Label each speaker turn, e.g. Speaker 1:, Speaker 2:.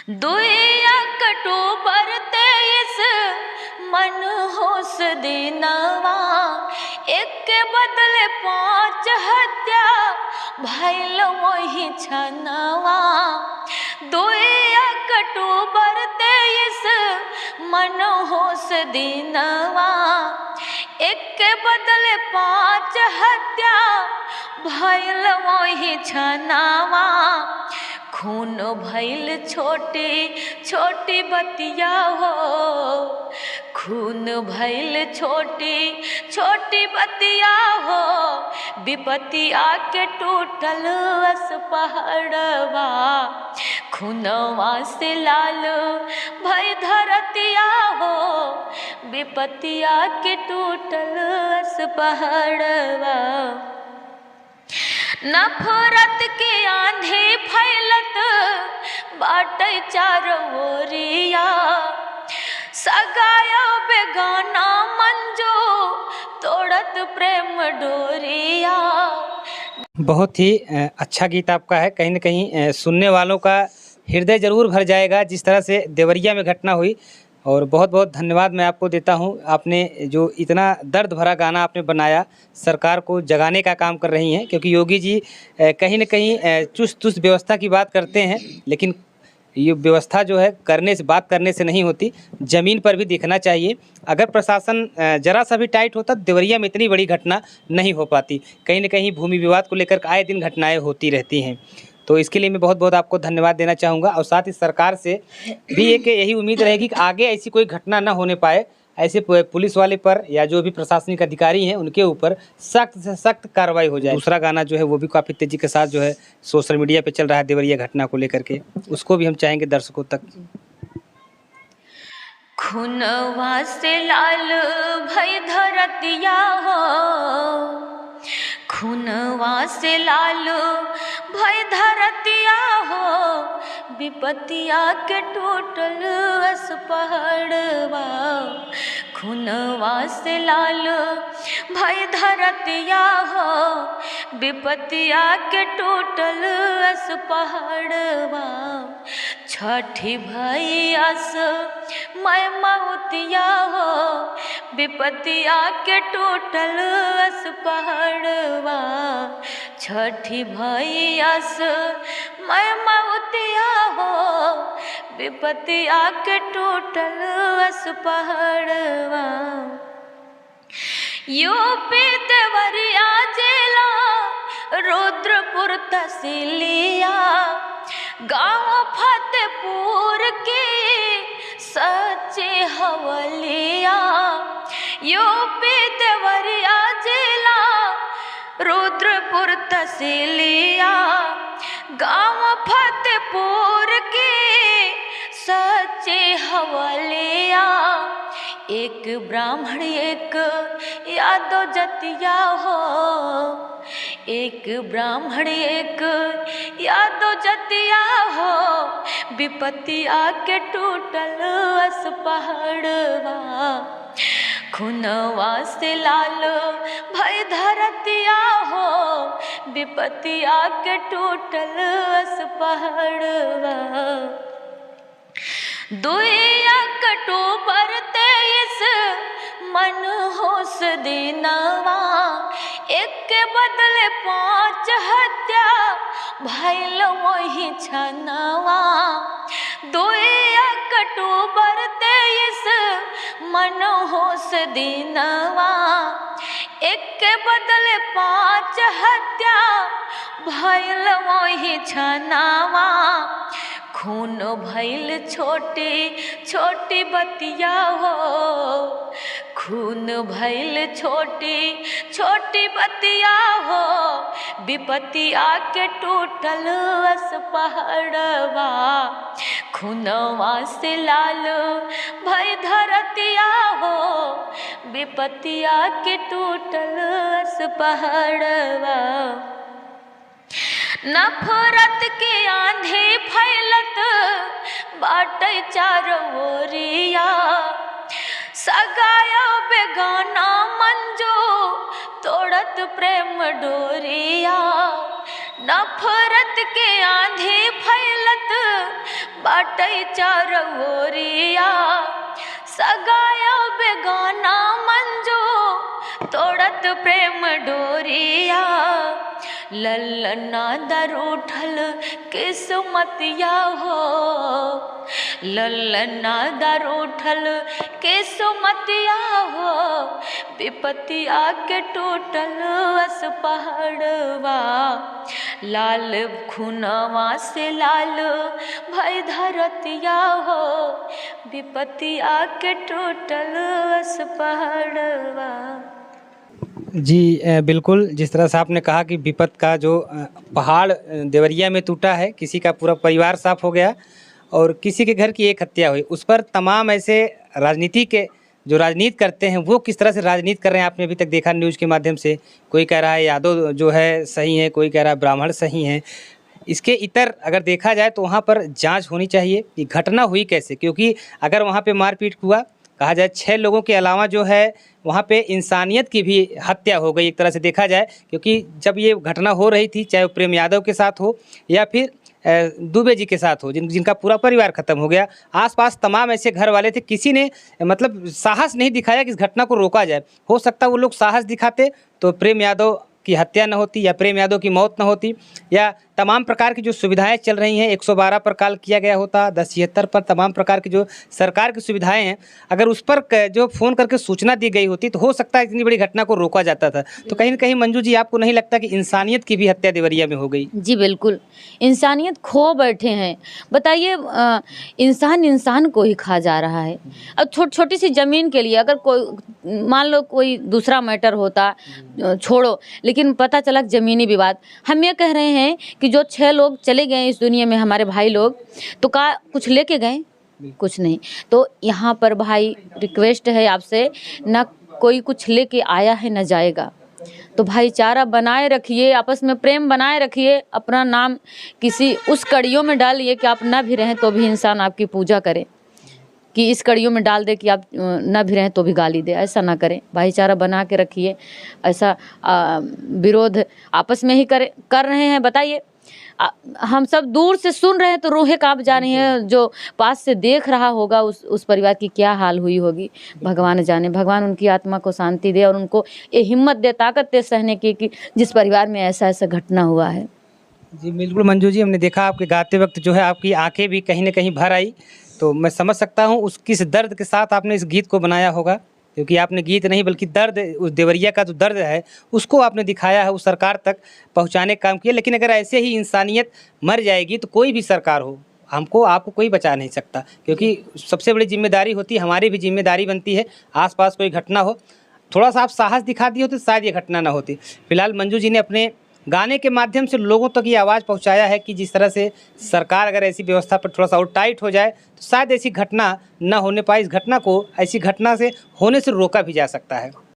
Speaker 1: दुइया अक्टूबर 23 मन होश दिनवा, एक के बदले 5 हत्या भइल वही छनवा। दुइया अक्टूबर 23 मन होश दिनवा, एक के बदले 5 हत्या भइल वही छनवा। खून भइल छोटी छोटी बतिया हो, खून भइल छोटी छोटी बतिया हो, विपतिया के टूटल अस पहाड़वा। खूनवा से लाल भई धरतिया हो, विपतिया के टूटल अस पहाड़वा। नफरत के आंधी फैलत बाटे चारों ओरिया, सगाया बेगाना मंजो तोड़त प्रेम डोरिया।
Speaker 2: बहुत ही अच्छा गीत आपका है। कहीं न कहीं सुनने वालों का हृदय ज़रूर भर जाएगा जिस तरह से देवरिया में घटना हुई। और बहुत बहुत धन्यवाद मैं आपको देता हूं, आपने जो इतना दर्द भरा गाना आपने बनाया, सरकार को जगाने का काम कर रही हैं। क्योंकि योगी जी कहीं न कहीं चुस्त व्यवस्था की बात करते हैं, लेकिन ये व्यवस्था जो है बात करने से नहीं होती, ज़मीन पर भी दिखना चाहिए। अगर प्रशासन ज़रा सा भी टाइट होता, देवरिया में इतनी बड़ी घटना नहीं हो पाती। कहीं न कहीं भूमि विवाद को लेकर आए दिन घटनाएं होती रहती हैं। तो इसके लिए मैं बहुत बहुत आपको धन्यवाद देना चाहूँगा। और साथ ही सरकार से भी एक यही उम्मीद रहेगी कि आगे ऐसी कोई घटना ना होने पाए, ऐसे पुलिस वाले पर या जो भी प्रशासनिक अधिकारी हैं उनके ऊपर सख्त से सख्त कार्रवाई हो जाए। दूसरा गाना जो है वो भी काफ़ी तेज़ी के साथ जो है सोशल मीडिया पे चल रहा है देवरिया घटना को लेकर के, उसको भी हम चाहेंगे दर्शकों तक।
Speaker 1: खूनवा से लाल भई धरतिया हो, खूनवा से लाल भई धरतिया हो, विपतिया के टूटल अस पहाड़वा। खूनवा से लाल भई धरतिया हो, विपतिया के टूटल अस पहाड़वा। छठी भई अस मैं मऊतिया हो, विपतिया के टूटल अस पहाड़वा। छठी भई अस मैं मऊतिया हो, विपतिया के टूटल अस पहाड़वा। यूपी देवरिया जिला रुद्रपुर तहसीलिया, गाँव फतेहपुर की सच्ची हवलिया। यूपी देवरिया जिला रुद्रपुर तहसीलिया, गाँव फतेहपुर की सच्ची हवलिया। एक ब्राह्मण एक यादव जतिया हो, एक ब्राह्मण एक यादव जतिया हो, विपतिया के टूटल अस पहाड़वा। खूनवा से लाल भई धरतिया हो, विपतिया के टूटल अस पहाड़वा। दुइया अक्टूबर 23 मन होश दिनवा, एक के बदले 5 हत्या भइल वही छनवा। दुइया अक्टूबर 23 मन होश दिनवा, एक के बदले 5 हत्या भइल वही छनवा। खून भइल छोटी छोटी बतिया हो, खून भइल छोटी छोटी बतिया हो, विपतिया के टूटल अस पहाड़वा। खूनवा से लाल भई धरतिया हो, विपतिया के टूटल अस पहाड़वा। नफरत के आंधी फैलत बाटे चारों ओरिया, सगाया बेगाना मंजो तोड़त प्रेम डोरिया। नफरत के आंधी फैलत बाटै चारोरिया सगाया बेगाना मंजो तोड़त प्रेम डोरिया ललना दरूठल किस्मतिया हो ललना दरूठल किस्मतिया हो विपतिया के टूटल अस पहाड़वा लाल खुनवा से लाल भई धरतिया हो विपतिया के टूटल अस पहाड़वा।
Speaker 2: जी बिल्कुल, जिस तरह से आपने कहा कि विपत का जो पहाड़ देवरिया में टूटा है, किसी का पूरा परिवार साफ हो गया और किसी के घर की एक हत्या हुई, उस पर तमाम ऐसे राजनीति के जो राजनीति करते हैं वो किस तरह से राजनीति कर रहे हैं आपने अभी तक देखा न्यूज़ के माध्यम से। कोई कह रहा है यादव जो है सही है, कोई कह रहा है ब्राह्मण सही हैं। इसके इतर अगर देखा जाए तो वहाँ पर जांच होनी चाहिए कि घटना हुई कैसे, क्योंकि अगर वहाँ पे मारपीट हुआ, कहा जाए 6 लोगों के अलावा जो है वहाँ पे इंसानियत की भी हत्या हो गई एक तरह से देखा जाए, क्योंकि जब ये घटना हो रही थी चाहे वो प्रेम यादव के साथ हो या फिर दुबे जी के साथ हो, जिनका पूरा परिवार ख़त्म हो गया, आसपास तमाम ऐसे घर वाले थे, किसी ने मतलब साहस नहीं दिखाया कि इस घटना को रोका जाए। हो सकता है वो लोग साहस दिखाते तो प्रेम यादव की हत्या न होती या प्रेम यादव की मौत न होती, या तमाम प्रकार की जो सुविधाएं चल रही हैं 112 पर कॉल किया गया होता, 1076 पर तमाम प्रकार की जो सरकार की सुविधाएं हैं अगर उस पर जो फ़ोन करके सूचना दी गई होती तो हो सकता है इतनी बड़ी घटना को रोका जाता था। तो कहीं न कहीं मंजू जी आपको नहीं लगता कि इंसानियत की भी हत्या देवरिया में हो गई?
Speaker 3: जी बिल्कुल, इंसानियत खो बैठे हैं। बताइए इंसान इंसान को ही खा जा रहा है। अब छोटी सी ज़मीन के लिए अगर कोई मान लो कोई दूसरा मैटर होता छोड़ो, लेकिन पता चला ज़मीनी विवाद। हम ये कह रहे हैं कि जो 6 लोग चले गए इस दुनिया में हमारे भाई लोग, तो का कुछ लेके गए? कुछ नहीं। तो यहाँ पर भाई रिक्वेस्ट है आपसे, ना कोई कुछ लेके आया है ना जाएगा, तो भाईचारा बनाए रखिए, आपस में प्रेम बनाए रखिए, अपना नाम किसी उस कड़ियों में डालिए कि आप ना भी रहें तो भी इंसान आपकी पूजा करे, कि इस कड़ियों में डाल दे कि आप ना भी रहें तो भी गाली दे, ऐसा ना करें। भाईचारा बना के रखिए। ऐसा विरोध आपस में ही कर रहे हैं। बताइए हम सब दूर से सुन रहे हैं तो रूहें कांप जा रही हैं, जो पास से देख रहा होगा उस परिवार की क्या हाल हुई होगी भगवान जाने। भगवान उनकी आत्मा को शांति दे और उनको ये हिम्मत दे, ताकत दे सहने की कि जिस परिवार में ऐसा ऐसा घटना हुआ है।
Speaker 2: जी बिल्कुल मंजू जी, हमने देखा आपके गाते वक्त जो है आपकी आंखें भी कहीं न कहीं भर आई, तो मैं समझ सकता हूँ उस किस दर्द के साथ आपने इस गीत को बनाया होगा, क्योंकि आपने गीत नहीं बल्कि दर्द, उस देवरिया का जो दर्द है उसको आपने दिखाया है, उस सरकार तक पहुँचाने का काम किया। लेकिन अगर ऐसे ही इंसानियत मर जाएगी तो कोई भी सरकार हो, हमको आपको कोई बचा नहीं सकता, क्योंकि सबसे बड़ी जिम्मेदारी होती है, हमारी भी जिम्मेदारी बनती है, आसपास कोई घटना हो थोड़ा सा आप साहस दिखा दिए होते तो शायद ये घटना ना होती। फिलहाल मंजू जी ने अपने गाने के माध्यम से लोगों तक ये आवाज़ पहुंचाया है कि जिस तरह से सरकार अगर ऐसी व्यवस्था पर थोड़ा सा और टाइट हो जाए तो शायद ऐसी घटना ना होने पाए, इस घटना को ऐसी घटना से होने से रोका भी जा सकता है।